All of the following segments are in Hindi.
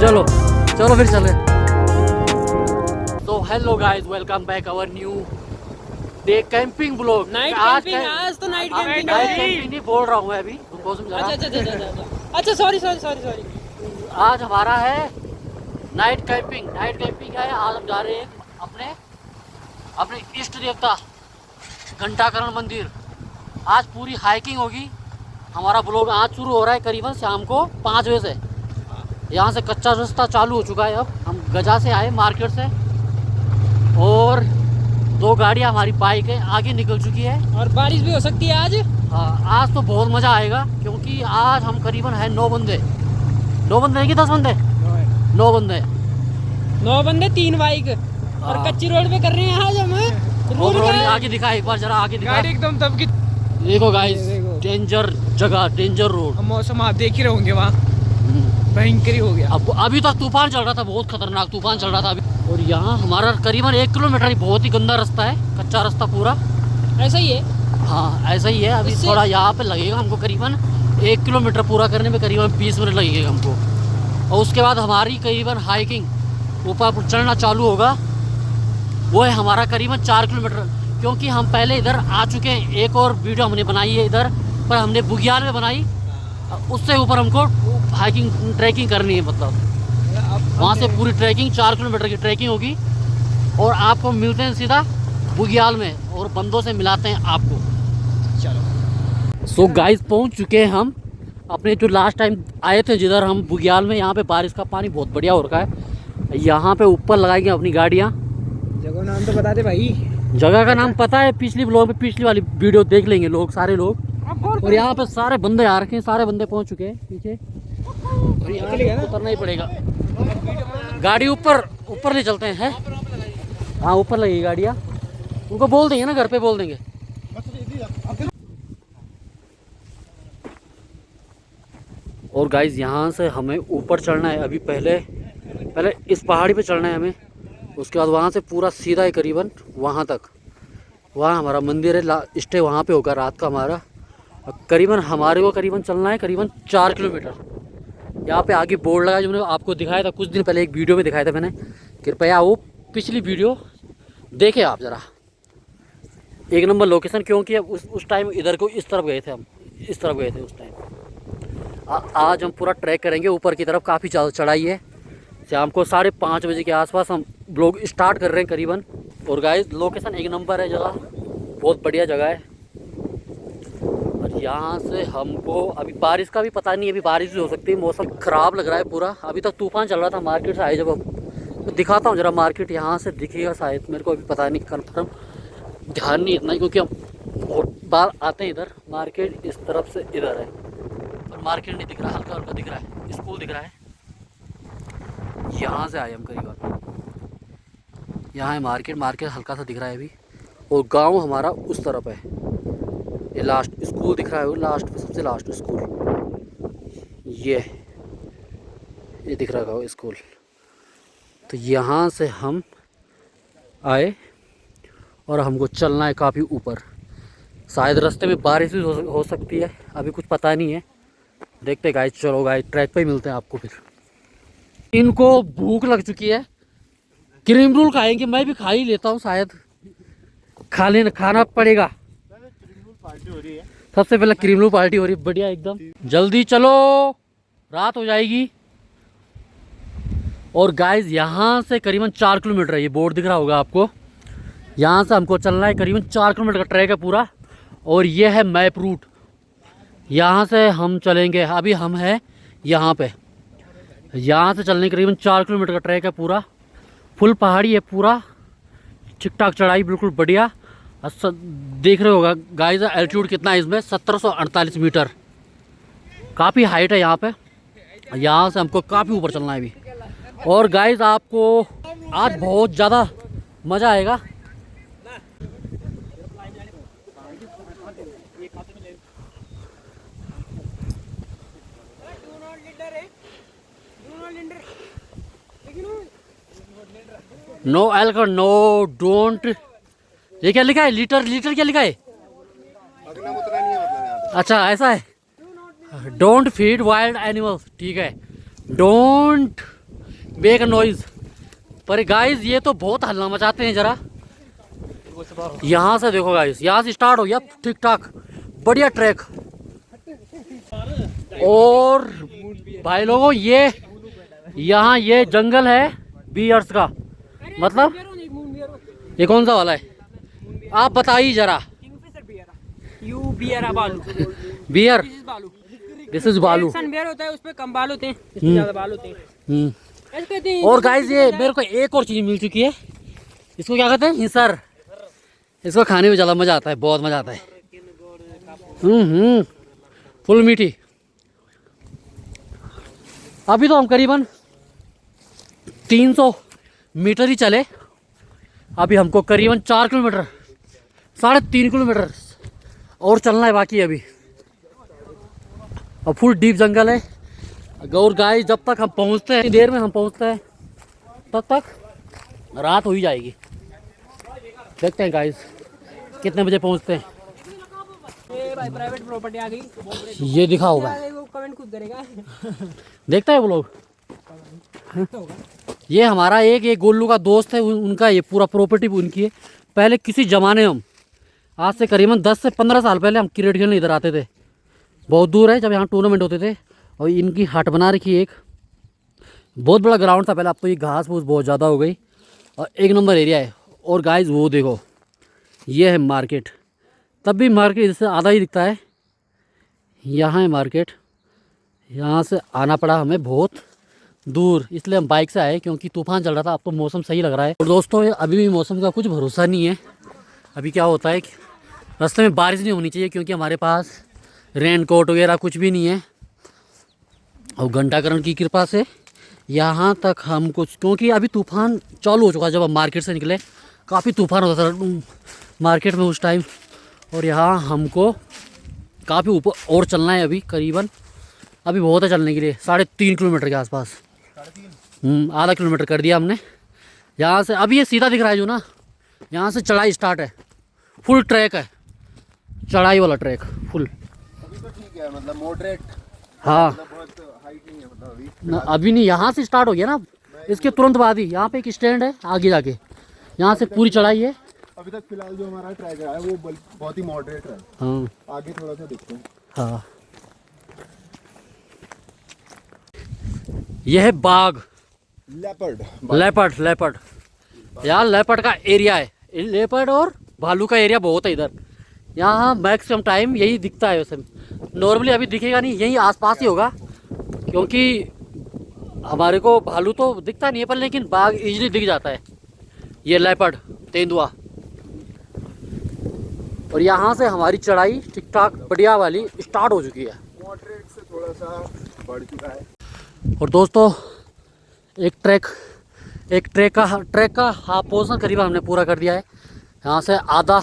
चलो चलो फिर चले। तो hello guys, welcome back our new day camping blog. Night camping. आज तो नाइट कैंपिंग नाइट है। कैंपिंग नहीं बोल रहा हूँ मैं अभी, तुमको समझा। अच्छा सॉरी। आज हमारा है नाइट कैंपिंग। नाइट कैंपिंग है, आज हम जा रहे हैं अपने इष्ट देवता घंटाकरण मंदिर। आज पूरी हाइकिंग होगी। हमारा ब्लॉग आज शुरू हो रहा है करीबन शाम को 5 बजे से। यहाँ से कच्चा रास्ता चालू हो चुका है। अब हम गजा से आए मार्केट से, और 2 गाड़ियाँ हमारी बाइक है आगे निकल चुकी है। और बारिश भी हो सकती है आज। हाँ, आज तो बहुत मज़ा आएगा, क्योंकि आज हम करीबन है 9 बंदे। 9 बंदे हैं कि 10 बंदे? 9 बंदे। 9 बंदे 3 बाइक। और हाँ। कच्ची रोड पे कर रहे हैं आज हम। रोड आगे दिखा, एक बार जरा आगे दिखा। गाड़ी एकदम तब की। देखो गाइस, डेंजर जगह, डेंजर रोड। मौसम आप देख ही रहोगे, वहाँ भयंकर ही हो गया। अब अभी तक तूफान चल रहा था, बहुत खतरनाक तूफान चल रहा था अभी। और यहाँ हमारा करीबन 1 किलोमीटर ही बहुत ही गंदा रास्ता है, कच्चा रास्ता पूरा। ऐसा ही है। हाँ ऐसा ही है। अभी थोड़ा यहाँ पे लगेगा हमको, करीबन 1 किलोमीटर पूरा करने में करीबन 20 मिनट लगेगा हमको। और उसके बाद हमारी करीबन हाइकिंग ऊपर चढ़ना चालू होगा। वो है हमारा करीबन 4 किलोमीटर, क्योंकि हम पहले इधर आ चुके हैं। एक और वीडियो हमने बनाई है इधर, पर हमने बुग्याल में बनाई। उससे ऊपर हमको हाइकिंग ट्रैकिंग करनी है, मतलब वहाँ से पूरी ट्रैकिंग 4 किलोमीटर की ट्रैकिंग होगी। और आपको मिलते हैं सीधा बुग्याल में, और बंदों से मिलाते हैं आपको। चलो। सो गाइस, पहुँच चुके हैं हम अपने जो लास्ट टाइम आए थे जिधर हम बुग्याल में। यहाँ पे बारिश का पानी बहुत बढ़िया हो रखा है। यहाँ पे ऊपर लगाएंगे अपनी गाड़ियाँ। जगह नाम तो बता दे भाई। जगह का नाम पता है, पिछली ब्लॉग में, पिछली वाली वीडियो देख लेंगे लोग, सारे लोग। और यहाँ पे सारे बंदे आ रखे हैं, सारे बंदे पहुँच चुके हैं पीछे। और यहाँ से उतरना ही पड़ेगा। गाड़ी ऊपर ले चलते हैं। हाँ, ऊपर लगेगी गाड़ियाँ। उनको बोल देंगे ना, घर पे बोल देंगे। और गाइज, यहाँ से हमें ऊपर चढ़ना है। अभी पहले इस पहाड़ी पे चढ़ना है हमें। उसके बाद वहाँ से पूरा सीधा है करीबन वहाँ तक। वहाँ हमारा मंदिर है, स्टे वहाँ पे होगा रात का हमारा। करीबन हमारे को चलना है करीबन 4 किलोमीटर। यहाँ पे आगे बोर्ड लगा, जो मैंने आपको दिखाया था कुछ दिन पहले, एक वीडियो में दिखाया था मैंने। कृपया वो पिछली वीडियो देखें आप ज़रा। 1 नंबर लोकेशन, क्योंकि अब उस टाइम इधर को इस तरफ गए थे हम, इस तरफ गए थे उस टाइम। आज हम पूरा ट्रैक करेंगे ऊपर की तरफ। काफ़ी ज़्यादा चढ़ाई है। शाम को 5:30 बजे के आसपास हम ब्लॉग स्टार्ट कर रहे हैं करीबन। और गाइस, लोकेशन 1 नंबर है, जगह बहुत बढ़िया जगह है। और यहाँ से हमको अभी बारिश का भी पता नहीं है, अभी बारिश भी हो सकती है। मौसम ख़राब लग रहा है पूरा। अभी तक तूफान चल रहा था। मार्केट से आए जब, अब तो दिखाता हूँ ज़रा। मार्केट यहाँ से दिखेगा शायद, मेरे को अभी पता नहीं कन्फर्म, ध्यान नहीं इतना, क्योंकि हम बहुत बार आते हैं इधर। मार्केट इस तरफ से इधर है, पर मार्केट नहीं दिख रहा, हल्का हल्का दिख रहा है, स्कूल दिख रहा है। यहाँ से आए हम करीबन, यहाँ है मार्केट हल्का सा दिख रहा है अभी। और गांव हमारा उस तरफ है। ये लास्ट स्कूल दिख रहा है, वो लास्ट, सबसे लास्ट स्कूल ये दिख रहा है स्कूल। तो यहाँ से हम आए और हमको चलना है काफ़ी ऊपर। शायद रास्ते में बारिश भी हो सकती है, अभी कुछ पता नहीं है। देखते गाइस। चलो गाइस, ट्रैक पे ही मिलते हैं आपको फिर। इनको भूख लग चुकी है, क्रीम रोल खाएंगे। मैं भी खा ही लेता हूँ, शायद खाना पड़ेगा। सबसे पहले क्रीम रोल पार्टी हो रही है, बढ़िया एकदम। जल्दी चलो, रात हो जाएगी। और गाइस, यहाँ से करीबन 4 किलोमीटर है, ये बोर्ड दिख रहा होगा आपको। यहाँ से हमको चलना है करीबन 4 किलोमीटर का ट्रैक है पूरा। और ये है मैप रूट, यहाँ से हम चलेंगे। अभी हम हैं यहाँ पे। यहाँ से चलने करीबन 4 किलोमीटर का ट्रैक है पूरा। फुल पहाड़ी है पूरा, ठीक ठाक चढ़ाई, बिल्कुल बढ़िया। देख रहे होगा गाइस, एल्टीट्यूड कितना है इसमें, 1748 मीटर। काफ़ी हाइट है यहाँ पे। यहाँ से हमको काफ़ी ऊपर चलना है अभी। और गाइस, आपको आज बहुत ज़्यादा मज़ा आएगा। No alcohol, no don't. ये क्या लिखा है? लीटर क्या लिखा है? अच्छा, ऐसा है। डोंट फीड वाइल्ड एनिमल्स, ठीक है। Don't make noise. पर गाइस ये तो बहुत हल्ला मचाते हैं जरा। यहाँ से देखो गाइस, यहाँ से स्टार्ट हो गया ठीक ठाक बढ़िया ट्रैक। और भाई लोगों ये यहाँ ये जंगल है बियर्स का, मतलब ये कौन सा वाला है आप बताइए जरा। बियर, दिस इज बालू। बियर होता है, उसपे कम बाल होते हैं, इसमें ज्यादा बाल होते हैं। और गाइस ये मेरे को एक और चीज मिल चुकी है, इसको क्या कहते हैं, हिसर। इसको खाने में ज़्यादा मज़ा आता है, बहुत मज़ा आता है। फुल मीठी। अभी तो हम करीबन 300 मीटर ही चले, अभी हमको करीबन 4 किलोमीटर 3.5 किलोमीटर और चलना है बाकी अभी। अब फुल डीप जंगल है। और गाइस जब तक हम पहुंचते हैं, देर में हम पहुंचते हैं, तब तक रात हो ही जाएगी। देखते हैं गाइस कितने बजे पहुंचते हैं। भाई प्राइवेट प्रॉपर्टी आ गई, ये दिखाओ भाई, वो कमेंट खुद करेगा। देखता है वो लोग। ये हमारा एक गोलू का दोस्त है, उनका ये पूरा प्रॉपर्टी उनकी है। पहले किसी ज़माने हम आज से करीबन 10 से 15 साल पहले हम क्रिकेट खेलने इधर आते थे, बहुत दूर है, जब यहाँ टूर्नामेंट होते थे। और इनकी हट बना रखी एक, बहुत बड़ा ग्राउंड था पहले, अब तो ये घास फूस बहुत ज़्यादा हो गई और एक नंबर एरिया है। और गाइस वो देखो, ये है मार्केट। तब भी मार्केट इससे आधा ही दिखता है। यहाँ है मार्केट, यहाँ से आना पड़ा हमें बहुत दूर, इसलिए हम बाइक से आए क्योंकि तूफान चल रहा था। अब तो मौसम सही लग रहा है। और दोस्तों अभी भी मौसम का कुछ भरोसा नहीं है। अभी क्या होता है कि रास्ते में बारिश नहीं होनी चाहिए, क्योंकि हमारे पास रेन कोट वगैरह कुछ भी नहीं है। और घंटाकरण की कृपा से यहाँ तक हम कुछ, क्योंकि अभी तूफान चालू हो चुका है। जब हम मार्केट से निकले काफ़ी तूफान होता था मार्केट में उस टाइम। और यहाँ हमको काफ़ी ऊपर और चलना है, अभी करीबन अभी बहुत है चलने के लिए, 3.5 किलोमीटर के आसपास। आधा किलोमीटर कर दिया हमने यहाँ से। अभी ये सीधा दिख रहा है जो ना, यहाँ से चढ़ाई स्टार्ट है, फुल ट्रैक है, चढ़ाई वाला ट्रैक फुल। अभी तो ठीक है, मतलब मॉडरेट। हाँ बहुत हाइट नहीं है मतलब अभी। अभी नहीं, यहाँ से स्टार्ट हो गया ना, इसके तुरंत बाद ही यहाँ पे एक स्टैंड है, आगे जाके यहाँ से पूरी चढ़ाई है। अभी तक फिलहाल जो हमारा ट्रैक है वो बहुत ही मॉडरेट है। हाँ आगे थोड़ा सा देखते हैं। हाँ, यह है बाघ, लेपर्ड यार, लेपर्ड का एरिया है। लेपर्ड और भालू का एरिया बहुत है इधर। यहाँ मैक्सिमम टाइम यही दिखता है। वैसे नॉर्मली अभी दिखेगा नहीं, यही आसपास ही होगा, क्योंकि हमारे को भालू तो दिखता नहीं है पर, लेकिन बाघ इजीली दिख जाता है। ये लेपर्ड, तेंदुआ। और यहाँ से हमारी चढ़ाई ठीक ठाक बढ़िया वाली स्टार्ट हो चुकी है, मॉडरेट से थोड़ा सा बढ़ चुका है। और दोस्तों एक ट्रैक का हाफ पोर्शन करीबन हमने पूरा कर दिया है। यहाँ से आधा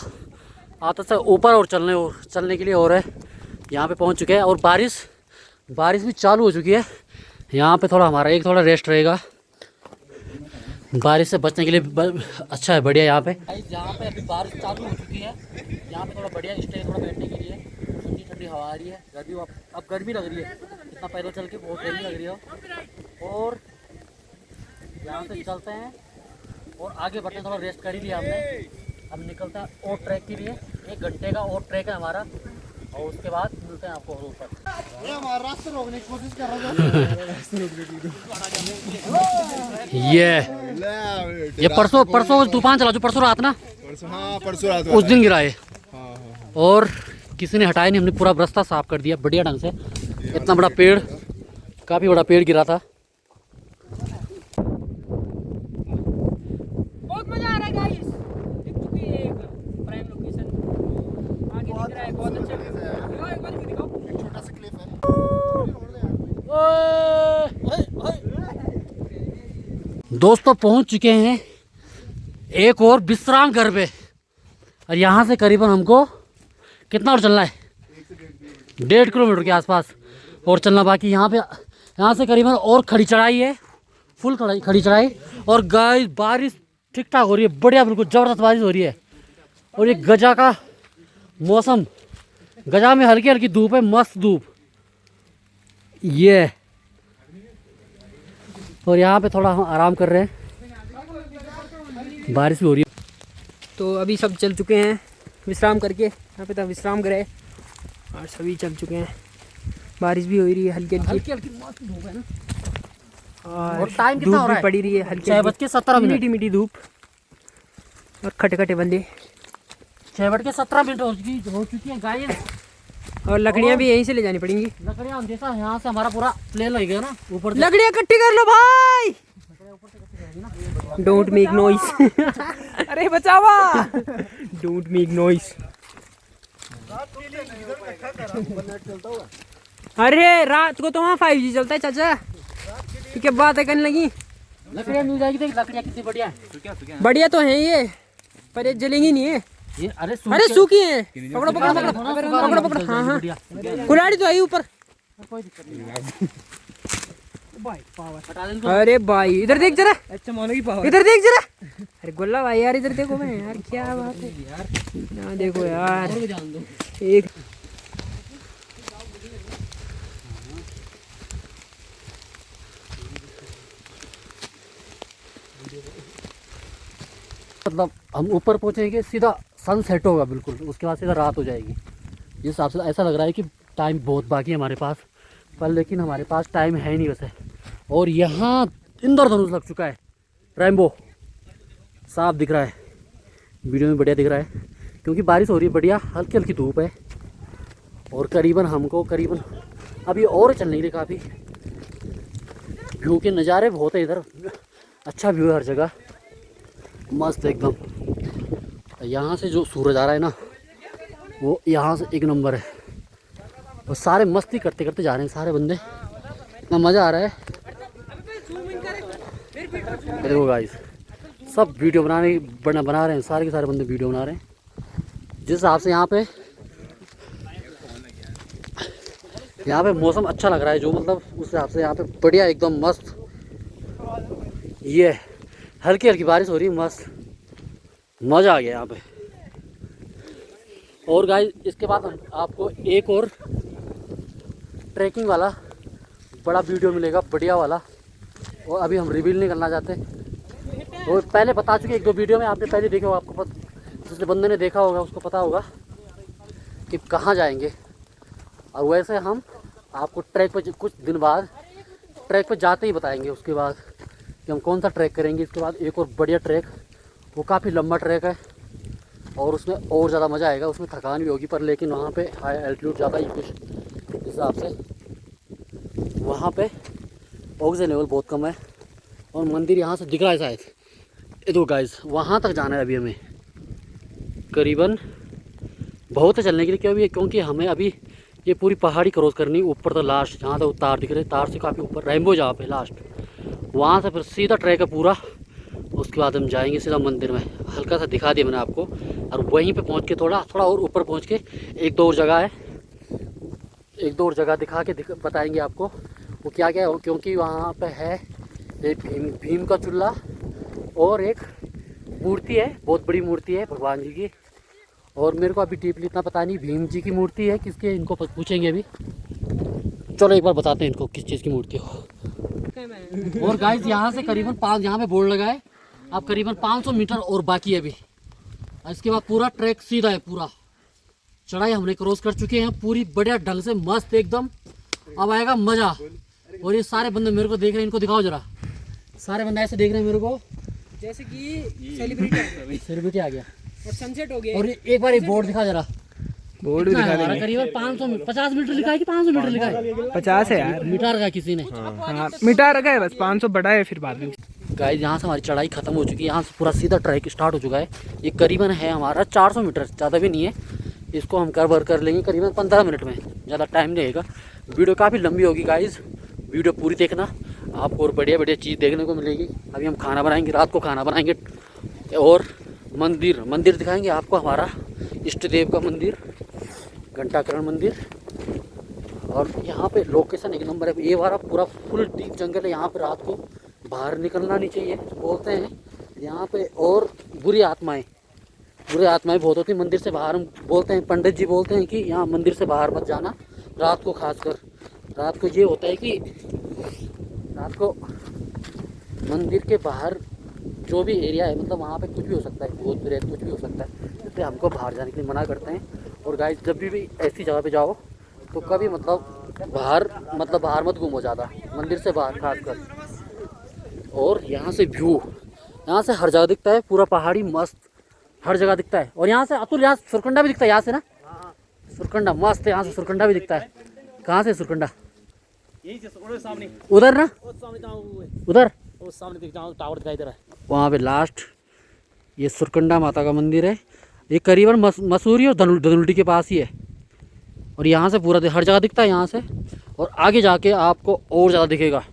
से ऊपर और चलने के लिए और है। यहाँ पे पहुँच चुके हैं और बारिश भी चालू हो चुकी है। यहाँ पे हमारा थोड़ा रेस्ट रहेगा, बारिश से बचने के लिए अच्छा है, बढ़िया। यहाँ पे अभी बारिश चालू हो चुकी है, यहाँ पे थोड़ा बढ़िया स्टे, थोड़ा बैठने के लिए ठंडी ठंडी हवा आ रही है। अब गर्मी लग रही है, इतना पैदल चल के बहुत गर्मी लग रही है। और यहाँ से चलते हैं और आगे बढ़ते हैं, थोड़ा रेस्ट कर ही लिया हमने। अब निकलते हैं और ट्रैक के लिए, 1 घंटे का और ट्रैक है हमारा, और उसके बाद मिलते हैं आपको ऊपर। रास्ते रोकने की कोशिश कर रहा ये परसों तूफान चला, जो परसों रात ना, परसों रात उस दिन गिराए। और किसी ने हटाया नहीं, हमने पूरा रास्ता साफ कर दिया बढ़िया ढंग से। इतना बड़ा पेड़, काफ़ी बड़ा पेड़ गिरा था। बहुत मजा आ रहा है गाइस, दिख चुकी है एक प्राइम लोकेशन, आगे दिख रहा है, बहुत अच्छा दिखाओ, एक बार दिखाओ। एक छोटा सा क्लिप है। दोस्तों पहुंच चुके हैं एक और विश्राम घर पे। और यहाँ से करीबन हमको कितना और चलना है, 1.5 किलोमीटर के आसपास और चलना बाकी। यहाँ से करीबन और खड़ी चढ़ाई है, फुल खड़ी चढ़ाई। और गाइस बारिश ठीक ठाक हो रही है, बढ़िया, बिल्कुल ज़बरदस्त बारिश हो रही है। और ये गजा का मौसम, गजा में हल्की हल्की धूप है, मस्त धूप ये। और यहाँ पे थोड़ा हम आराम कर रहे हैं, बारिश भी हो रही है। तो अभी सब चल चुके हैं विश्राम करके, यहाँ पे तो विश्राम करे और सभी चल चुके हैं। बारिश भी हो रही है हल्की हल्की हल्की मस्त धूप है ना। और टाइम कितना धूप हो रहा भी है? पड़ी रही है हल्की 6:17 मीठी मीठी धूप और खटे खटे बंदे 6:17 हो चुकी है गाइस। और लकड़ियाँ भी यहीं से ले जानी पड़ेंगी। लकड़ियाँ जैसा यहाँ से हमारा पूरा प्लेन लगेगा ना ऊपर से। लकड़ियाँ इकट्ठी कर लो भाई, डोंट मेक नॉइस। अरे बचावा, डोंट मेक नॉइस। अरे रात को तो वहाँ 5G चलता है चाचा, तो क्या बात है करने लगी। लकड़ियाँ मिल जाएगी। देख लकड़ियाँ कितनी बढ़िया है। बढ़िया तो है ये, पर ये जलेंगी नहीं है। ये अरे अरे सूखी है। पकड़ो पकड़ो पकड़ो पकड़ो पकड़ो। हाँ हाँ, कुल्हाड़ी तो आई ऊपर। कोई दिक्कत नहीं। हटा देंगे। अरे भाई इधर देख जरा, अच्छा मानो की पावर। इधर देख जरा। अरे गुल्ला भाई यार इधर देखो मैं, यार क्या बात है यार, यहाँ देखो यार और भी जान दो। एक। मतलब हम ऊपर पहुंचेंगे सीधा सनसेट होगा बिल्कुल, उसके बाद सीधा रात हो जाएगी। जिस हिसाब से ऐसा लग रहा है कि टाइम बहुत बाकी है हमारे पास, पर लेकिन हमारे पास टाइम है नहीं वैसे। और यहाँ इंद्रधनुष लग चुका है, रेनबो साफ दिख रहा है, वीडियो में बढ़िया दिख रहा है क्योंकि बारिश हो रही है बढ़िया, हल्की हल्की धूप है। और करीबन हमको अभी और चलने के लिए काफ़ी व्यू के नज़ारे बहुत है इधर, अच्छा व्यू है हर जगह, मस्त एकदम। यहाँ से जो सूरज आ रहा है ना वो यहाँ से एक नंबर है। और सारे मस्ती करते करते जा रहे हैं सारे बंदे, इतना मज़ा आ रहा है। देखो गाइस सब वीडियो बना रहे हैं, सारे के सारे बंदे वीडियो बना रहे हैं। जिस हिसाब से यहाँ पे मौसम अच्छा लग रहा है, जो मतलब उस हिसाब से यहाँ पे बढ़िया एकदम मस्त। ये हल्की हल्की बारिश हो रही है, मस्त मज़ा आ गया यहाँ पे। और गाइस इसके बाद आपको एक और ट्रैकिंग वाला बड़ा वीडियो मिलेगा, बढ़िया वाला, और अभी हम रिवील नहीं करना चाहते। और पहले बता चुके एक दो वीडियो में, आपने पहले देखा होगा, आपको जिस बंदे ने देखा होगा उसको पता होगा कि कहाँ जाएंगे। और वैसे हम आपको ट्रैक पर कुछ दिन बाद ट्रैक पर जाते ही बताएंगे उसके बाद कि हम कौन सा ट्रैक करेंगे। इसके बाद एक और बढ़िया ट्रैक, वो काफ़ी लंबा ट्रैक है और उसमें और ज़्यादा मज़ा आएगा, उसमें थकान भी होगी, पर लेकिन वहाँ पे हाई एल्टीट्यूड ज़्यादा ही कुछ हिसाब से वहाँ पे ऑक्सीजन लेवल बहुत कम है। और मंदिर यहाँ से दिख रहा है शायद, ये दो गाइस वहाँ तक जाना है अभी हमें, करीबन बहुत है चलने के लिए। क्योंकि हमें अभी ये पूरी पहाड़ी क्रॉस करनी, ऊपर तो लास्ट जहाँ तक तार दिख रहे, तार से काफ़ी ऊपर रेनबो जहाँ पे लास्ट, वहाँ से फिर सीधा ट्रैक है पूरा। उसके बाद हम जाएंगे सीधा मंदिर में, हल्का सा दिखा दिया मैंने आपको। और वहीं पे पहुँच के थोड़ा और ऊपर पहुँच के एक दो और जगह है, एक दो और जगह दिखा के बताएंगे आपको वो क्या क्या है। क्योंकि वहाँ पे है एक भीम का चूल्हा और एक मूर्ति है, बहुत बड़ी मूर्ति है भगवान जी की। और मेरे को अभी डीपली इतना पता नहीं भीम जी की मूर्ति है किसके, इनको पूछेंगे अभी। चलो एक बार बताते हैं इनको किस चीज़ की मूर्ति हो। और गाइस यहाँ से करीबन 5, यहाँ पे बोर्ड लगा है, अब करीबन 500 मीटर और बाकी है अभी। इसके बाद पूरा ट्रैक सीधा है, पूरा चढ़ाई हमने क्रॉस कर चुके हैं पूरी बढ़िया ढंग से, मस्त एकदम। अब आएगा मज़ा। और ये सारे बंदे मेरे को देख रहे हैं, इनको दिखाओ जरा, सारे बंदे ऐसे देख रहे हैं मेरे को जैसे कि सेलिब्रिटी आ गया। और सनसेट हो गया। और एक बार ये बोर्ड दिखा जरा, बोर्ड भी दिखा देंगे। करीबन 50 मीटर लिखा है कि 500 मीटर लिखा है? 50 है यार, मीटर रखा किसी ने। हाँ मिटा रखा है बस, 500 बढ़ा है फिर बाद में। गाइस यहाँ से हमारी चढ़ाई खत्म हो चुकी है, यहाँ से पूरा सीधा ट्रैक स्टार्ट हो चुका है। ये करीबन है हमारा 400 मीटर, ज़्यादा भी नहीं है। इसको हम कवर कर लेंगे करीबन 15 मिनट में, ज़्यादा टाइम नहीं लगेगा। वीडियो काफ़ी लंबी होगी गाइस, वीडियो पूरी देखना, आपको और बढ़िया बढ़िया चीज़ देखने को मिलेगी। अभी हम खाना बनाएंगे, रात को खाना बनाएंगे और मंदिर दिखाएंगे आपको, हमारा इष्ट देव का मंदिर, घंटाकरण मंदिर। और यहाँ पे लोकेशन एक नंबर है। ये वाला पूरा फुल डीप जंगल है, यहाँ पे रात को बाहर निकलना नहीं चाहिए बोलते हैं यहाँ पे। और बुरी आत्माएं बहुत होती हैं मंदिर से बाहर। हम बोलते हैं, पंडित जी बोलते हैं कि यहाँ मंदिर से बाहर मत जाना रात को, खासकर रात को। ये होता है कि रात को मंदिर के बाहर जो भी एरिया है मतलब वहाँ पे कुछ भी हो सकता है, भूत प्रेत कुछ भी हो सकता है, इसलिए हमको बाहर जाने के लिए मना करते हैं। और गाइस जब भी ऐसी जगह पे जाओ तो कभी मतलब बाहर मत घूमो ज़्यादा, मंदिर से बाहर खासकर। और यहाँ से व्यू, यहाँ से हर जगह दिखता है, पूरा पहाड़ी मस्त हर जगह दिखता है। और यहाँ से अतुल, यहाँ सुरकंडा भी दिखता है यहाँ से ना, सुरकंडा मस्त है, यहाँ से सुरकंडा भी दिखता है। कहाँ से सुरकंडा? सामने उधर ना, उधर सामने दिख जाओ, टावर दिखाई दे रहा है वहाँ पे लास्ट ये सुरकंडा माता का मंदिर है। ये करीबन मसूरी और धनुल्टी के पास ही है। और यहाँ से पूरा हर जगह दिखता है यहाँ से। और आगे जाके आपको और ज़्यादा दिखेगा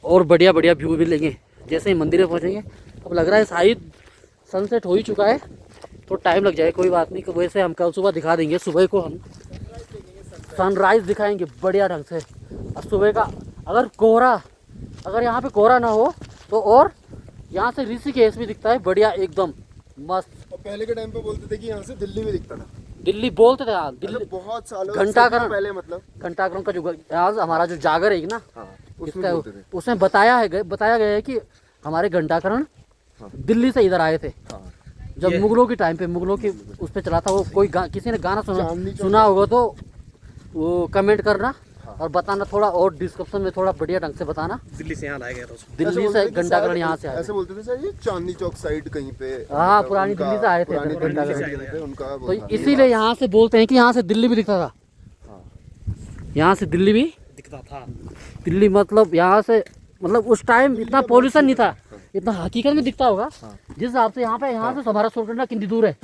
और बढ़िया बढ़िया व्यू भी लेंगे। जैसे ही मंदिर में पहुँचेंगे, अब लग रहा है शायद सनसेट हो ही चुका है, तो टाइम लग जाए, कोई बात नहीं। वैसे हम कल सुबह दिखा देंगे, सुबह को हम सनराइज़ दिखाएंगे बढ़िया ढंग से। और सुबह का अगर यहाँ पे कोहरा ना हो तो और यहाँ से ऋषिकेश भी दिखता है बढ़िया एकदम मस्त। और पहले के टाइम पे बोलते थे कि यहाँ से दिल्ली भी दिखता था। दिल्ली बोलते थे, हाँ दिल्ली मतलब बहुत सालों घंटाकरण पहले, मतलब घंटाकरण का जो आज हमारा जो जागर है ना, हाँ, इसका बोलते थे। उसमें बताया गया है कि हमारे घंटाकरण दिल्ली से इधर आए थे। हाँ। जब मुगलों के टाइम पे, मुगलों के उस पर चला था वो, कोई किसी ने गाना चांदनी चौक सुना होगा तो वो कमेंट करना और बताना, थोड़ा और डिस्क्रिप्शन में थोड़ा बढ़िया ढंग से बताना। दिल्ली से यहाँ लाया गया था उसको। दिल्ली से घंटाकरण यहाँ से आए ऐसे बोलते थे सर, ये चांदनी चौक साइड कहीं पे। हाँ, पुरानी दिल्ली से आए थे पुरानी दिल्ली से घंटाकरण। आए थे, उनका तो इसीलिए यहाँ से बोलते हैं कि यहाँ से दिल्ली भी दिखता था। यहाँ से दिल्ली भी दिखता था। दिल्ली मतलब यहाँ से, मतलब उस टाइम इतना पॉल्यूशन नहीं था, इतना हकीकत में दिखता होगा। जिस हिसाब से यहाँ से हमारा सुरकंडा कितनी दूर है,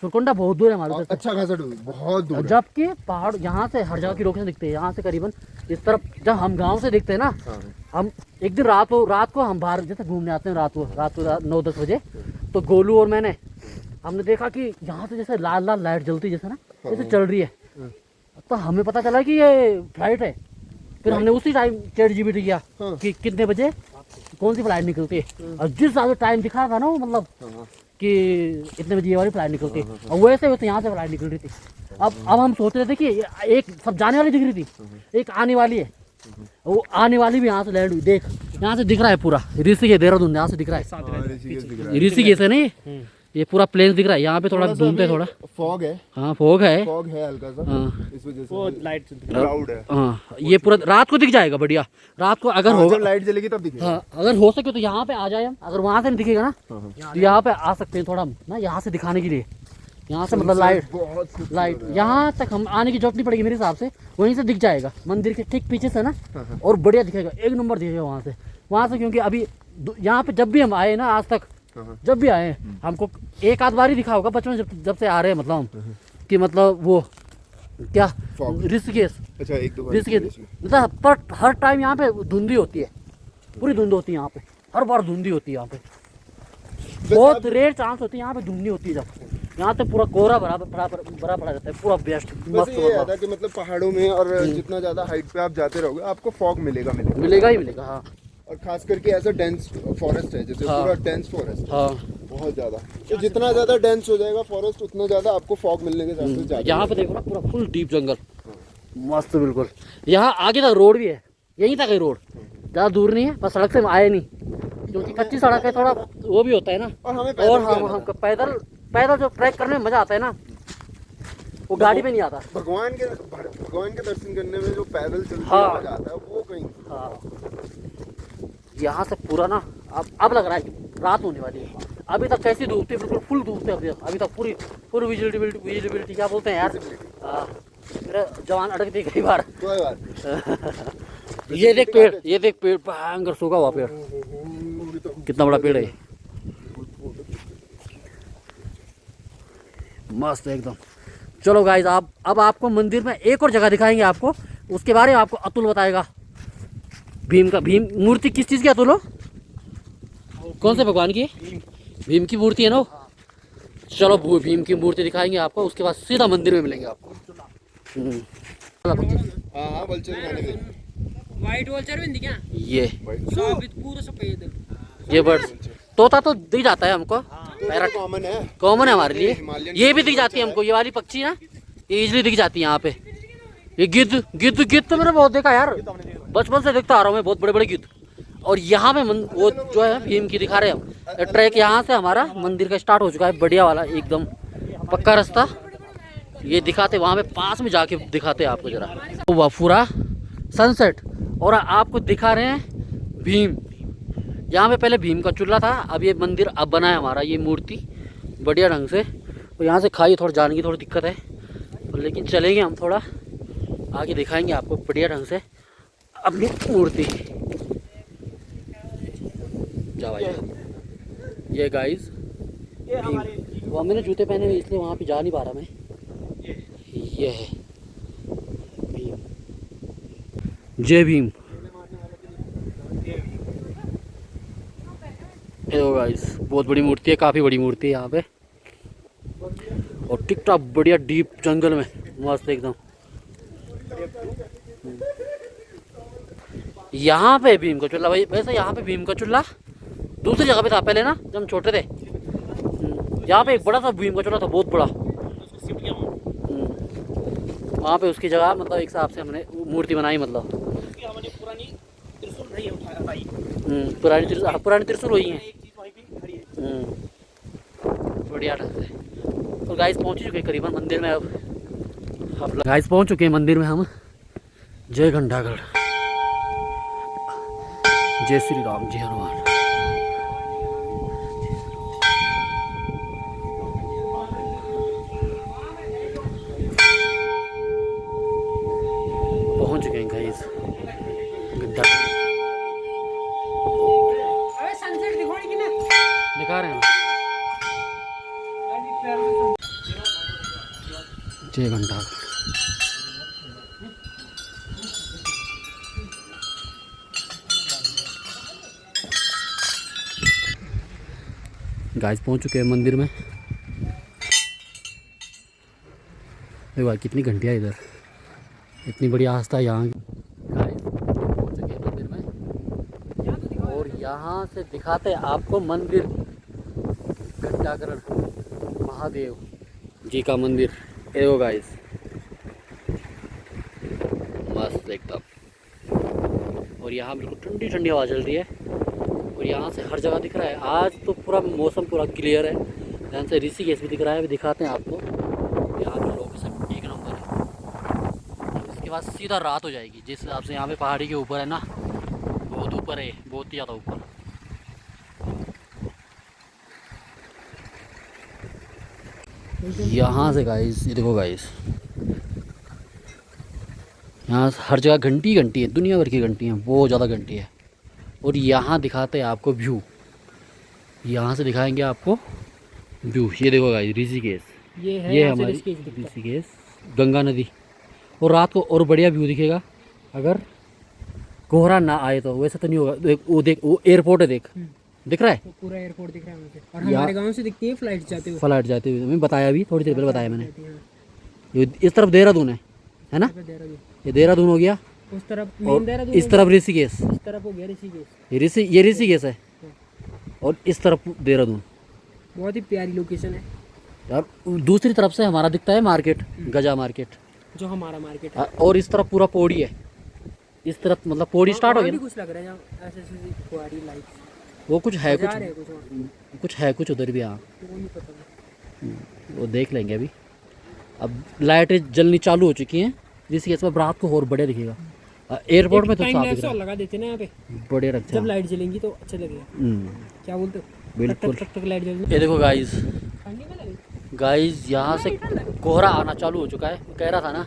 सुरकंडा बहुत दूर है हमारे से। अच्छा खासा दूर, बहुत दूर है। जबकि पहाड़ यहाँ से हर जगह की रोशनी दिखती है। यहाँ से करीबन इस तरफ जब हम गांव से देखते हैं ना, हम एक दिन रात को हम बाहर जैसे घूमने आते हैं, रात को 9-10 बजे, तो गोलू और मैंने हमने देखा कि यहाँ से जैसे लाल लाल लाइट जलती जैसे ना, जैसे चल रही है। तो हमें पता चला कि ये फ्लाइट है। फिर हमने उसी टाइम ChatGPT किया कि कितने बजे कौन सी फ्लाइट निकलती है, और जिस हिसाब से टाइम दिखा था ना वो, मतलब कि इतने बजे ये वाली फ्लाइट निकलती है, और वैसे यहाँ से फ्लाइट निकल रही थी। अब हम सोच रहे थे कि एक सब जाने वाली दिख रही थी, एक आने वाली है, वो आने वाली भी यहाँ से लैंड हुई। देख यहाँ से दिख रहा है पूरा ऋषिकेश, देहरादून यहाँ से दिख रहा है, ऋषिकेश है नहीं, ये पूरा प्लेन दिख रहा है। यहाँ पे थोड़ा धुंध है, थोड़ा फॉग है। हाँ फॉग है हल्का सा, हाँ। इस वजह से वो लाइट क्लाउड है। हाँ, ये पूरा रात को दिख जाएगा बढ़िया। रात को अगर होगा, जब लाइट जलेगी तब दिखेगा। हाँ, अगर हो सके तो यहाँ पे आ जाए हम। अगर वहाँ से नहीं दिखेगा ना तो यहाँ पे आ सकते हैं थोड़ा ना, यहाँ से दिखाने के लिए। यहाँ से मतलब लाइट यहाँ तक हम आने की जरूरत नहीं पड़ेगी मेरे हिसाब से, वहीं से दिख जाएगा मंदिर के ठीक पीछे से ना, और बढ़िया दिखेगा, एक नंबर दिखेगा वहाँ से। क्योंकि अभी यहाँ पे जब भी हम आए ना, आज तक जब भी आए हमको एक आध बार ही दिखा होगा बचपन, जब से आ रहे हैं, मतलब हम कि मतलब वो क्या ऋषिकेश, अच्छा 1-2 बार ऋषिकेश मतलब, पर हर टाइम यहाँ पे धुंधी होती है, पूरी धुंध होती है यहाँ पे, हर बार धुंधी होती है यहाँ पे। बहुत रेयर चांस होती है यहाँ पे धुंधी होती है। जब यहाँ तो पूरा कोहरा बड़ा पड़ा रहता है, पूरा बेस्ट बस ये आता है कि मतलब पहाड़ों में और जितना ज्यादा हाइट पे आप जाते रहोगे आपको फॉग मिलेगा ही मिलेगा। हाँ, और खास करके ऐसा डेंस फॉरेस्ट है, जैसे पूरा डेंस फॉरेस्ट है, हाँ। बहुत ज्यादा। तो जितना ज्यादा डेंस हो जाएगा फॉरेस्ट, उतना ज्यादा आपको फॉग मिलने के चांसेस ज्यादा। यहाँ पे देखो ना पूरा फुल डीप जंगल, मस्त बिल्कुल। यहाँ आगे तक रोड भी है, यहीं तक है रोड, ज़्यादा दूर नहीं है, बस सड़क से हम आए नहीं क्योंकि कच्ची सड़क है, थोड़ा वो भी होता है ना। और हमें हम पैदल जो ट्रैक करने में मजा आता है ना, वो गाड़ी में नहीं आता। भगवान के दर्शन करने में जो पैदल चलते हाँ। मजा आता है वो कहीं। हाँ, यहाँ से पूरा ना अब लग रहा है कि रात होने वाली है। अभी तक कैसी धूप थी, बिल्कुल फुल धूप थी। अभी तक पूरी विजिबिलिटी क्या बोलते हैं यार, मेरा जवान अटक थी कई बार। कोई बात ये देख पेड़ भयंकर सूखा हुआ पेड़, कितना बड़ा पेड़ है, मस्त एकदम। चलो गाइज, अब आपको मंदिर में एक और जगह दिखाएंगे आपको, उसके बारे में आपको अतुल बताएगा। भीम मूर्ति किस चीज़ की अतुल हो? कौन से भगवान की? भीम की मूर्ति है ना। चलो भीम की मूर्ति दिखाएंगे आपको, उसके बाद सीधा मंदिर में मिलेंगे आपको। हाँ वल्चर खाने में। वाइट वल्चर भी क्या? ये पूरा सफेद, ये बर्ड्स, तोता तो दिख जाता है हमको, पैरट कॉमन है हमारे लिए। ये भी दिख जाती है हमको, ये वाली पक्षी ना, ये इजीली दिख जाती है यहाँ पे। ये गिद्ध तो मैंने बहुत देखा यार, बचपन से देखता आ रहा हूँ मैं, बहुत बड़े बड़े गिद्ध। और यहाँ पे वो जो है भीम की दिखा रहे हैं हम। ट्रैक यहाँ से हमारा मंदिर का स्टार्ट हो चुका है, बढ़िया वाला एकदम पक्का रास्ता। ये दिखाते वहाँ पे पास में जाके दिखाते हैं आपको जरा तो वह पूरा सनसेट। और आपको दिखा रहे हैं भीम। यहाँ पे पहले भीम का चूल्हा था, अब ये मंदिर अब बना है हमारा, ये मूर्ति बढ़िया ढंग से। तो यहाँ से खाई थोड़ा जाने की थोड़ी दिक्कत है, लेकिन चलेंगे हम, थोड़ा आगे दिखाएंगे आपको बढ़िया ढंग से अपनी मूर्ति। जा भाई, ये गाइस वो मैंने जूते पहने हुए इसलिए वहाँ पे जा नहीं पा रहा मैं। ये है भीम, जय भीम। ये गाइस बहुत बड़ी मूर्ति है, काफ़ी बड़ी मूर्ति है यहाँ पे। और टिक टॉक बढ़िया डीप जंगल में मस्त एकदम। यहाँ पे भीम का चूल्हा भाई, वैसे यहाँ पे भीम का चूल्हा दूसरी जगह पे था पहले ना, जब हम छोटे थे। यहाँ पे एक बड़ा सा भीम का चूल्हा था, बहुत बड़ा। वहाँ पे उसकी जगह मतलब एक हिसाब से हमने मूर्ति बनाई, मतलब पुरानी त्रिशूल वही है। बढ़िया ढंग से। तो गाइस पहुँच चुके हैं करीबन मंदिर में। अब गाइस पहुँच चुके हैं मंदिर में हम। जय घंटागढ़, जय श्री राम, जय हनुमान। पहुंच चुके हैं गाइस दिखा रहे हैं जय घंटागढ़। गाइस पहुंच चुके हैं मंदिर में। देखो भाई कितनी घंटियाँ इधर, इतनी बड़ी आस्था है यहाँ की। गाइस पहुंच चुके हैं मंदिर में और यहाँ से दिखाते हैं आपको मंदिर घंटागढ़ महादेव जी का मंदिर। देखो गाइस मस्त एकदम। और यहाँ बिल्कुल ठंडी ठंडी हवा चल रही है और यहाँ से हर जगह दिख रहा है। आज तो पूरा मौसम पूरा क्लियर है। यहाँ से ऋषिकेश भी दिख रहा है, अभी दिखाते हैं आपको। यहाँ के लोग सब एक नंबर है। इसके बाद सीधा रात हो जाएगी जिस हिसाब से यहाँ पे पहाड़ी के ऊपर है ना, बहुत ऊपर है, बहुत ही ज़्यादा ऊपर। यहाँ से गाइस ये देखो गाइस, यहाँ हर जगह घंटी घंटी है, दुनिया भर की घंटी हैं, बहुत ज़्यादा घंटी है। और यहाँ दिखाते हैं आपको व्यू, यहाँ से दिखाएंगे आपको व्यू। ये देखो गाइस ऋषिकेश, ये है हमारी ऋषिकेश गंगा नदी। और रात को और बढ़िया व्यू दिखेगा अगर कोहरा ना आए तो। वैसे तो नहीं होगा। देख वो एयरपोर्ट है, देख दिख रहा है, पूरा एयरपोर्ट दिख रहा है मुझे। और हमारे गांव से दिखती है फ्लाइट जाते हुए। फ्लाइट जाते हुए मैं बताया, अभी थोड़ी देर पहले बताया मैंने। ये इस तरफ देहरादून है ना, ये देहरादून हो गया। उस तरफ और देहरादून, इस तरफ ऋषिकेश, इस तरफ हो गया ऋषिकेश। ये ऋषिकेश है और इस तरफ देहरादून। बहुत ही प्यारी लोकेशन है यार। दूसरी तरफ से हमारा दिखता है मार्केट, गजा मार्केट, जो हमारा मार्केट है। और इस तरफ पूरा पौड़ी है। इस तरफ मतलब पौड़ी स्टार्ट हो गई। कुछ लग रहा है ऐसे फुहारी लाइट, वो कुछ है, कुछ है कुछ उधर भी। हाँ वो नहीं पता, वो देख लेंगे अभी। अब लाइटें जलनी चालू हो चुकी हैं ऋषिकेश में, रात को और बढ़िया दिखेगा। एयरपोर्ट में तो साफ दिख रहा है, लगा देते ना यहाँ पे, बढ़िया रखते हैं। जब लाइट जलेंगी तो अच्छा लगेगा। क्या बोलते हो? बिल्कुल। तक लाइट जलेगी। ये देखो गाइस, यहाँ से कोहरा आना चालू हो चुका है। कह रहा था ना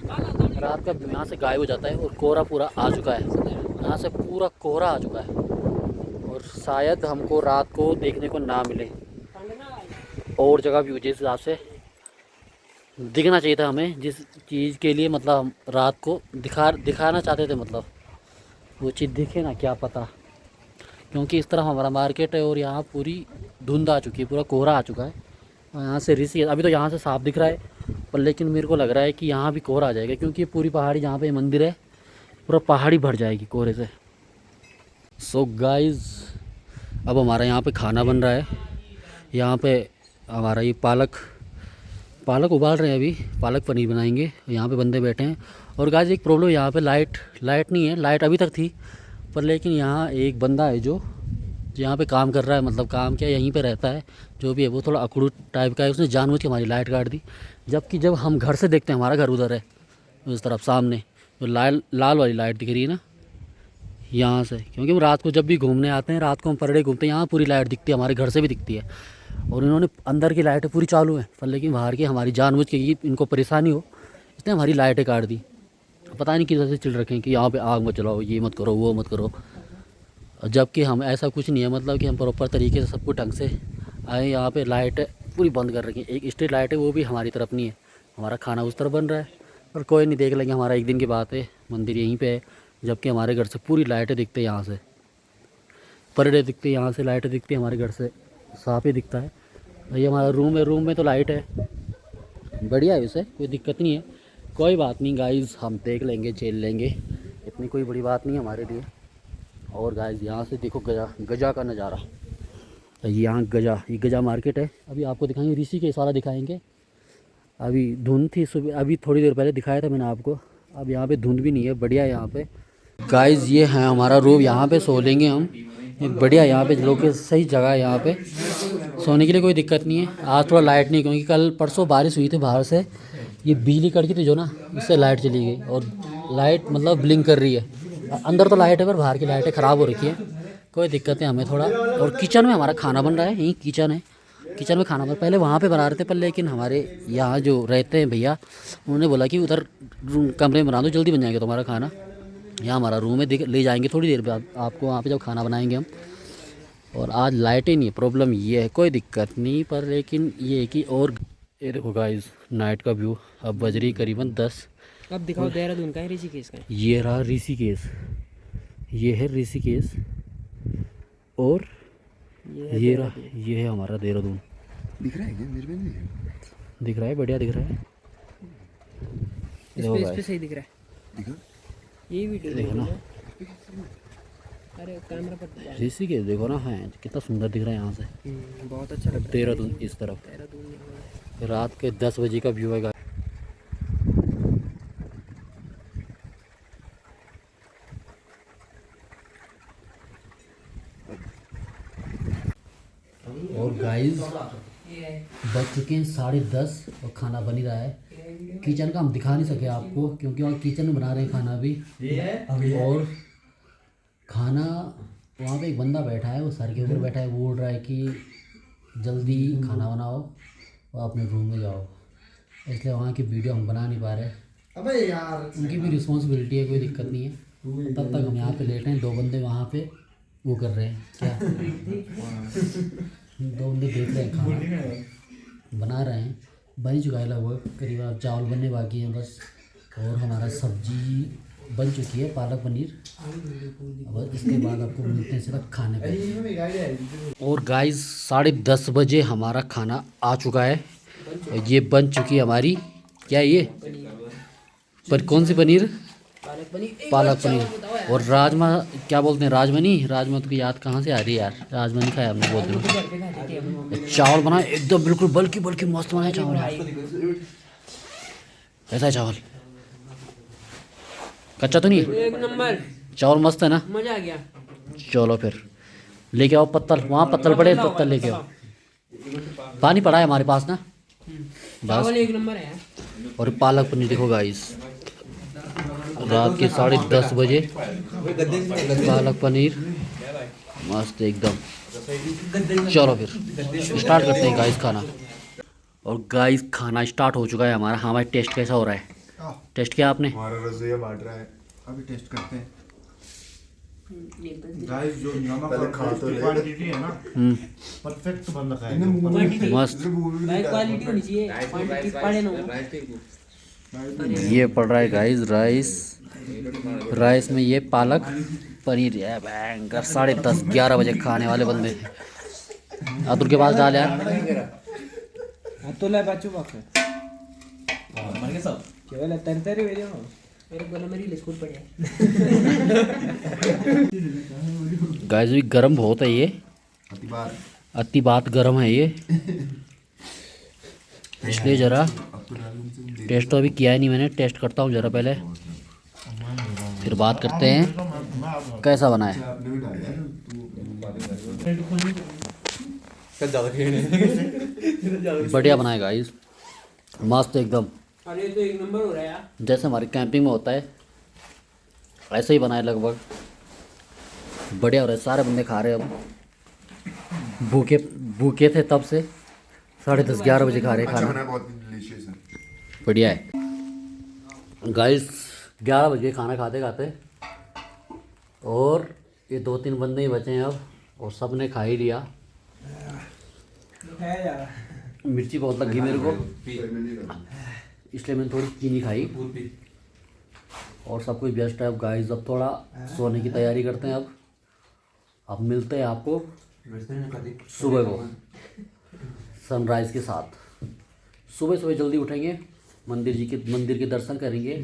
रात का यहाँ से गायब हो जाता है और कोहरा पूरा आ चुका है। यहाँ से पूरा कोहरा आ चुका है और शायद हमको रात को देखने को ना मिले। और जगह भी जिस हिसाब से दिखना चाहिए था हमें, जिस चीज़ के लिए मतलब हम रात को दिखाना चाहते थे, मतलब वो चीज़ दिखे ना, क्या पता। क्योंकि इस तरफ हमारा मार्केट है और यहाँ पूरी धुंध आ चुकी है, पूरा कोहरा आ चुका है। यहाँ से ऋषिकेश अभी तो यहाँ से साफ दिख रहा है, पर लेकिन मेरे को लग रहा है कि यहाँ भी कोहरा आ जाएगा, क्योंकि ये पूरी पहाड़ी जहाँ पे मंदिर है पूरा पहाड़ी भर जाएगी कोहरे से। सो गाइस अब हमारा यहाँ पे खाना बन रहा है। यहाँ पे हमारा ये पालक उबाल रहे हैं, अभी पालक पनीर बनाएंगे। यहाँ पे बंदे बैठे हैं। और गाइस एक प्रॉब्लम, यहाँ पे लाइट नहीं है। लाइट अभी तक थी, पर लेकिन यहाँ एक बंदा है जो यहाँ पे काम कर रहा है, मतलब काम क्या यहीं पे रहता है, जो भी है वो थोड़ा अकड़ू टाइप का है, उसने जानबूझ के हमारी लाइट काट दी। जबकि जब हम घर से देखते हैं, हमारा घर उधर है उस तरफ सामने, जो लाल लाल वाली लाइट दिख रही है ना यहाँ से, क्योंकि हम रात को जब भी घूमने आते हैं, रात को हम पर डे घूमते हैं, यहाँ पूरी लाइट दिखती है, हमारे घर से भी दिखती है। और इन्होंने अंदर की लाइटें पूरी चालू हैं, पर लेकिन बाहर की हमारी जानबूझ के इनको परेशानी हो इसने हमारी लाइटें काट दी। पता नहीं किस वजह से चिढ़ रखे हैं कि यहाँ पे आग मत चलाओ, ये मत करो, वो मत करो। जबकि हम ऐसा कुछ नहीं है, मतलब कि हम प्रॉपर तरीके से सब कुछ ढंग से आए। यहाँ पे लाइटें पूरी बंद कर रखी हैं, एक स्ट्रीट लाइट है वो भी हमारी तरफ नहीं है, हमारा खाना उस तरफ बन रहा है। पर कोई नहीं, देख लेंगे, हमारा एक दिन की बात है, मंदिर यहीं पे है। जबकि हमारे घर से पूरी लाइटें दिखती है, यहाँ से पर डे दिखती है, यहाँ से लाइटें दिखती है, हमारे घर से साफ ही दिखता है। ये हमारा रूम है, रूम में तो लाइट है, बढ़िया है, उसे कोई दिक्कत नहीं है। कोई बात नहीं गाइज़, हम देख लेंगे, झेल लेंगे, इतनी कोई बड़ी बात नहीं है हमारे लिए। और गाइज़ यहाँ से देखो गजा का नज़ारा, यहाँ गजा, ये गजा मार्केट है। अभी आपको दिखाएंगे, ऋषिकेश सारा दिखाएंगे। अभी धुंध थी सुबह, अभी थोड़ी देर पहले दिखाया था मैंने आपको। अब यहाँ पे धुंध भी नहीं है, बढ़िया है यहाँ पे। गाइज़ ये है हमारा रूम, यहाँ पे सो लेंगे हम, एक बढ़िया यहाँ पे लोग सही जगह है, यहाँ पे सोने के लिए कोई दिक्कत नहीं है। आज थोड़ा लाइट नहीं, क्योंकि कल परसों बारिश हुई थी, बाहर से ये बिजली कड़की थी जो ना, इससे लाइट चली गई। और लाइट मतलब ब्लिंक कर रही है, अंदर तो लाइट है पर बाहर की लाइटें ख़राब हो रखी है, कोई दिक्कत है हमें थोड़ा। और किचन में हमारा खाना बन रहा है, यही किचन है, किचन में खाना बन, पहले वहाँ पे बना रहे थे, पर लेकिन हमारे यहाँ जो रहते हैं भैया, उन्होंने बोला कि उधर कमरे में बना दो, जल्दी बन जाएगा तुम्हारा खाना। यहाँ हमारा रूम है, ले जाएंगे थोड़ी देर बाद आपको वहाँ पे जब खाना बनाएंगे हम। और आज लाइटें नहीं है, प्रॉब्लम ये है, कोई दिक्कत नहीं, पर लेकिन ये है कि और ये देखो गाइस नाइट का व्यू। अब बज रही करीबन 10। अब दिखाओ देहरादून का है, ऋषिकेश का है। ये रहा ऋषिकेश, ये है ऋषिकेश, और ये रहा, ये है हमारा देहरादून। दिख रहा है क्या मेरे पे? नहीं दिख रहा है, बढ़िया दिख रहा है। इस पे सही दिख रहा है, दिखा? यही वीडियो देखो ना, अरे कैमरा पर ऋषिकेश देखो ना, है कितना सुंदर दिख रहा है यहाँ से। बहुत अच्छा लगता है। देहरादून इस तरफ, देहरादून रात के 10 बजे का व्यू है। और गाइस बज चुके हैं 10:30 और खाना बन ही रहा है। किचन का हम दिखा नहीं सके आपको, क्योंकि वहाँ किचन में बना रहे हैं खाना भी। और खाना वहाँ पे एक बंदा बैठा है, वो सर के ऊपर बैठा है, बोल रहा है कि जल्दी खाना बनाओ और अपने रूम में जाओ, इसलिए वहाँ की वीडियो हम बना नहीं पा रहे। अबे यार, उनकी भी रिस्पॉन्सिबिलिटी है, कोई दिक्कत नहीं है। तब तक हम यहाँ पे लेटे हैं, 2 बंदे वहाँ पे वो कर रहे हैं क्या 2 बंदे देख रहे हैं, खाना बना रहे हैं, बन चुका है लगभग, करीबन अब चावल बनने बाकी हैं बस। और हमारा सब्जी बन चुकी है, पालक पनीर। अब इसके बाद आपको मिलते हैं सिर्फ खाने पे। और गाइस 10:30 बजे हमारा खाना आ चुका है, ये बन चुकी है हमारी, क्या है ये पर कौन सी पनीर? पालक पनीर। और राजमा, क्या बोलते हैं, राजमा नहीं, राजमा तो याद कहाँ से आ रही है यार, राजमा नहीं खाया हमने बहुत दिनों। चावल बनाए एकदम बिल्कुल बल्कि बल्कि मस्त बनाए चावल यार। कैसा है चावल? कच्चा तो नहीं है? एक नंबर चावल मस्त है ना, मजा आ गया। चलो फिर लेके आओ पत्तल, वहाँ पत्तल पड़े, पत्तल लेके आओ। पानी पड़ा है हमारे पास ना, बस। चावल एक नंबर है। और पालक पनीर देखो गाइस, रात के 10:30 बजे पालक पनीर मस्त एकदम। चलो फिर स्टार्ट करते हैं गाइस खाना। और गाइस खाना स्टार्ट हो चुका है हमारा। हमारा टेस्ट कैसा हो रहा है? टेस्ट किया आपने? हमारा रसोईया बांट रहा है, अभी टेस्ट करते हैं। गाइस जो नमक पहले और खा तो ले। क्वांटिटी है ना, परफेक्ट बन रखा है। मस्त। भाई क्वालिटी होनी चाहिए, क्वांटिटी पड़े ना हो। ये पड़ रहा है गाइस राइस में ये पालक पनीर है, भयंकर। 10:30 11 बजे खाने वाले बंदे अतुल के पास डाल यार। अतुल है बच्चों बाप है केवल तंतरी वीडियो मेरे को मेरी लिस्कुट पड़े गाइस भी गर्म बहुत है ये, अति बात गर्म है ये, इसलिए ज़रा टेस्ट तो अभी किया ही नहीं मैंने, टेस्ट करता हूँ ज़रा पहले, फिर बात करते हैं। कैसा बना है? आपने भी डाला है। बढ़िया बनाए गाइस, मस्त एकदम, अरे तो एक नंबर हो रहा है यार। जैसे हमारी कैंपिंग में होता है ऐसे ही बनाए लगभग। बढ़िया हो रहा है, सारे बंदे खा रहे हैं अब। भूखे भूखे थे तब से 10:30-11 बजे खा रहे हैं अच्छा खाना। बना है, बहुत डिलीशियस है। बढ़िया है गाइस, 11 बजे खाना खाते खाते, और ये 2-3 बंदे ही बचे हैं अब, और सब ने खा ही लिया। है यार मिर्ची बहुत लगी मेरे को, इसलिए मैंने थोड़ी चीनी खाई। और सब कुछ बेस्ट है अब गाइस। अब थोड़ा सोने की तैयारी करते हैं। अब मिलते हैं आपको सुबह को सनराइज़ के साथ। सुबह सुबह जल्दी उठेंगे, मंदिर के दर्शन करेंगे,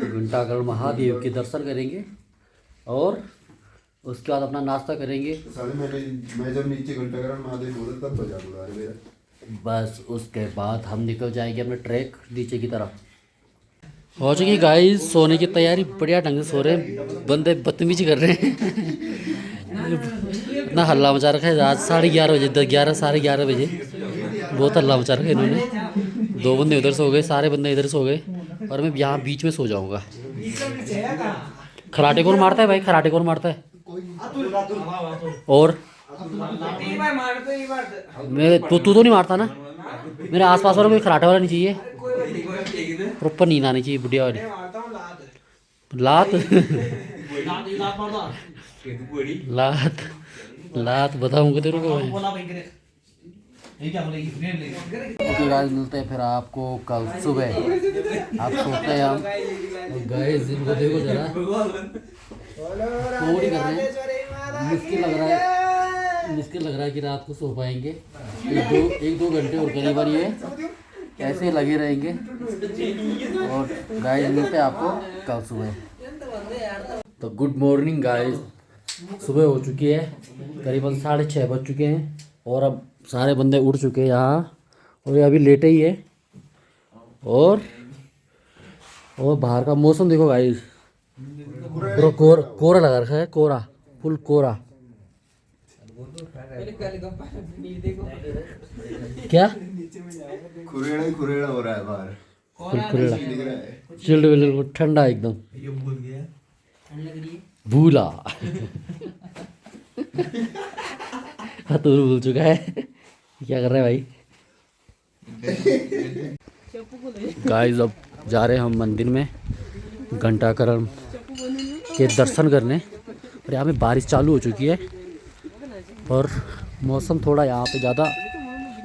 घंटाघर महादेव के दर्शन करेंगे, और उसके बाद अपना नाश्ता करेंगे। साले मैं जब नीचे घंटाघर महादेव बोला तब बजा बुला रहे मेरा। बस उसके बाद हम निकल जाएंगे अपने ट्रैक नीचे की तरफ। हो चुकी गाइस सोने की तैयारी, बढ़िया ढंग से सो रहे हैं। बंदे बदतमीजी कर रहे हैं। इतना हल्ला मचा रखा है रात 11:30 बजे, 11 बजे बहुत हल्ला मचा रखा है इन्होंने। 2 बंदे उधर सो गए, सारे बंदे इधर सो गए, और मैं यहाँ बीच में सो जाऊँगा। खराटे कौन मारता है भाई? खराटे कौन मारता है? और मैं तू तो नहीं मारता ना? मेरे आसपास वाला कोई खराटे वाला नहीं चाहिए, प्रॉपर नींद आनी चाहिए बुढ़िया वाली। लात लात लात बताऊंगा तेरे को। ओके गाइस, मिलते हैं फिर आपको कल सुबह। आप सोते हैं हम गाइस, इनको देखो जरा थोड़ी कर रहे हैं। मुश्किल लग रहा है कि रात को सो पाएंगे। एक दो घंटे और करीबन ये ऐसे लगे रहेंगे। और गाइस मिलते हैं आपको कल सुबह। तो गुड मॉर्निंग गाइस, सुबह हो चुकी है, करीबन 6:30 बज चुके हैं, और अब सारे बंदे उठ चुके हैं यहाँ, और ये अभी लेटे ही है। और बाहर का मौसम देखो गाइस, पूरा कोरा लगा रखा है, कोरा, फुल कोरा। क्या खुरेड़ा हो रहा है बाहर, फुल खुरेड़ा, दिख रहा है। चिल्ड बिल्कुल ठंडा एकदम। भूला तू भूल चुका है। क्या कर रहा है भाई? गाइस अब जा रहे हैं हम मंदिर में घंटाकरण के दर्शन करने, और यहाँ पे बारिश चालू हो चुकी है, और मौसम थोड़ा यहाँ पे ज़्यादा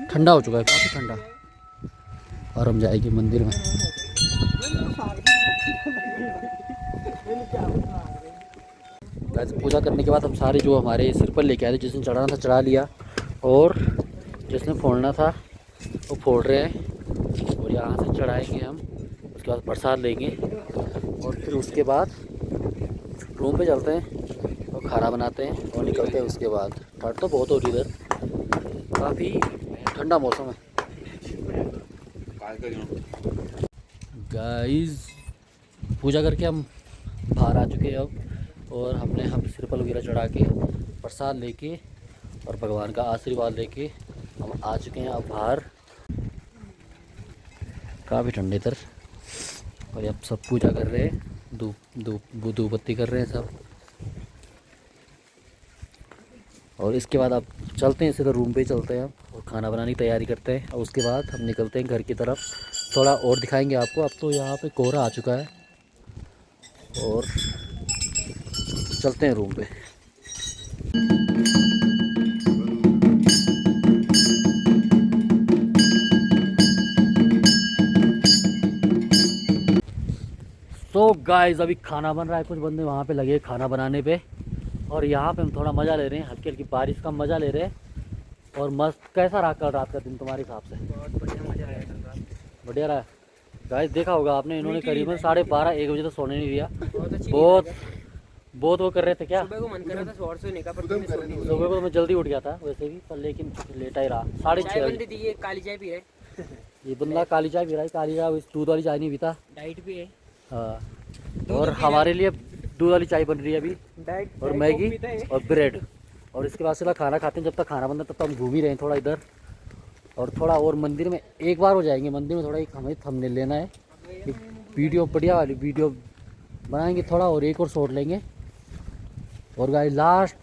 ठंडा हो चुका है, काफ़ी ठंडा। और हम जाएंगे मंदिर में। गाइस पूजा करने के बाद हम सारे जो हमारे सिर पर लेके आए थे, जिसने चढ़ाना था चढ़ा लिया, और जिसने फोड़ना था वो फोड़ रहे हैं। और यहाँ से चढ़ाएंगे हम, उसके बाद प्रसाद लेंगे, और फिर उसके बाद रूम पे चलते हैं और खाना बनाते हैं और निकलते हैं। उसके बाद ठंड तो बहुत हो रही इधर, काफ़ी ठंडा मौसम है। गाइस पूजा करके हम बाहर आ चुके हैं अब, और हम सिरपल वगैरह चढ़ा के प्रसाद लेके और भगवान का आशीर्वाद लेके हम आ चुके हैं अब बाहर। काफ़ी ठंडे इधर, और अब सब पूजा कर रहे हैं, धूप बत्ती कर रहे हैं सब। और इसके बाद अब चलते हैं सीधा रूम पे चलते हैं और खाना बनाने की तैयारी करते हैं, और उसके बाद हम निकलते हैं घर की तरफ। थोड़ा और दिखाएंगे आपको। अब तो यहाँ पे कोहरा आ चुका है, और चलते हैं रूम पे। तो गाइस अभी खाना बन रहा है, कुछ बंदे वहाँ पे लगे खाना बनाने पे, और यहाँ पे हम थोड़ा मज़ा ले रहे हैं, हल्की हल्की बारिश का मज़ा ले रहे हैं। और मस्त। कैसा रहा कल रात का दिन तुम्हारे हिसाब से? बहुत बढ़िया मजा आया कल रात। बढ़िया रहा। गाइस देखा होगा आपने, इन्होंने करीबन 12:30-1 बजे तक सोने नहीं दिया। बहुत अच्छी बहुत वो कर रहे थे क्या? सुबह को मन कर रहा था शोर सोने का, पर तुमने सो नहीं दिया। सुबह को मैं जल्दी उठ गया था वैसे भी, पर लेकिन लेटा ही रहा। 6:30 चाय बजे बंदी थी, ये काली चाय पी रहे, ये बंदा काली चाय पी रहा है। काली चाय दूध वाली चाय नहीं पीता। डाइट पे है। हाँ और हमारे लिए दूध वाली चाय बन रही है अभी, और मैगी और ब्रेड, और इसके बाद से खाना खाते हैं। जब तक खाना बनता है तब तक हम घूम ही रहे हैं थोड़ा इधर और थोड़ा, और मंदिर में एक बार हो जाएंगे। मंदिर में थोड़ा एक हमें थंबनेल लेना है, एक वीडियो बढ़िया वाली वीडियो बनाएंगे थोड़ा, और एक और शॉट लेंगे। और गाइस लास्ट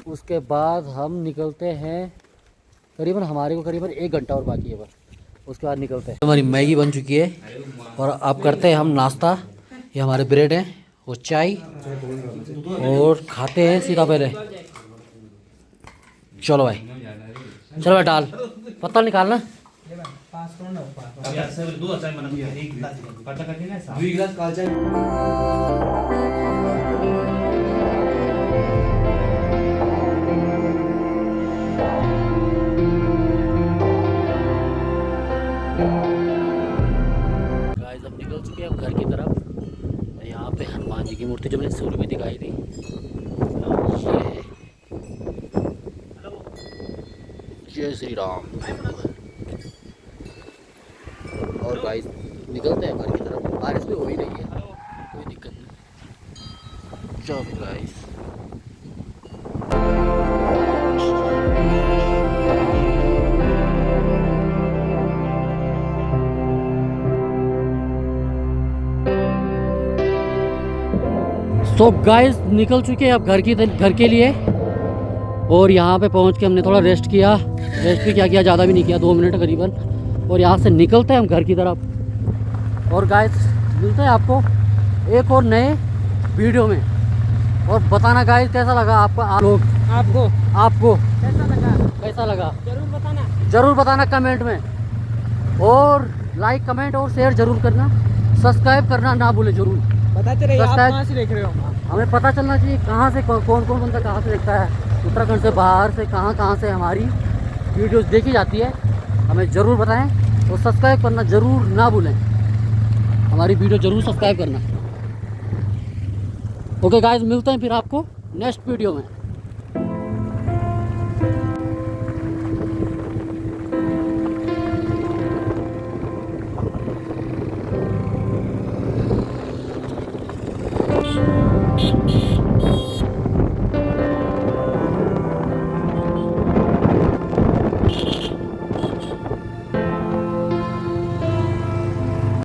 उसके बाद हम निकलते हैं, करीबन हमारे को करीबन 1 घंटा और बाकी है बस, उसके बाद निकलते हैं। हमारी मैगी बन चुकी है और अब करते हैं हम नाश्ता। ये हमारे ब्रेड हैं और चाय, और खाते हैं सीधा पहले। चलो भाई, चलो भाई, डाल पत्ता निकालना। गाइस अब निकल चुके हैं हम घर की तरफ। यहाँ पे हनुमान जी की मूर्ति जो मैंने शुरू में दिखाई थी, ये है। जय श्री राम। और गाइस निकलते हैं घर की तरफ। बारिश भी हो ही रही है, कोई दिक्कत नहीं। चलो गाइस, तो गाइस निकल चुके हैं अब घर के लिए। और यहाँ पे पहुँच के हमने थोड़ा रेस्ट किया। रेस्ट भी क्या किया, ज़्यादा भी नहीं किया, 2 मिनट करीबन। और यहाँ से निकलते हैं हम घर की तरफ। और गाइस मिलते हैं आपको एक और नए वीडियो में। और बताना गाइस कैसा लगा आपको, आपको कैसा लगा ज़रूर बताना कमेंट में। और लाइक कमेंट और शेयर ज़रूर करना, सब्सक्राइब करना ना भूले ज़रूर। बताते रहिए आप कहाँ से देख रहे हो। हमें पता चलना चाहिए कहाँ से कौन कौन बंदा कहाँ से देखता है, उत्तराखंड से, बाहर से, कहाँ से हमारी वीडियोस देखी जाती है, हमें ज़रूर बताएं। और सब्सक्राइब करना ज़रूर ना भूलें, हमारी वीडियो ज़रूर सब्सक्राइब करना। ओके गाइस, मिलते हैं फिर आपको नेक्स्ट वीडियो में।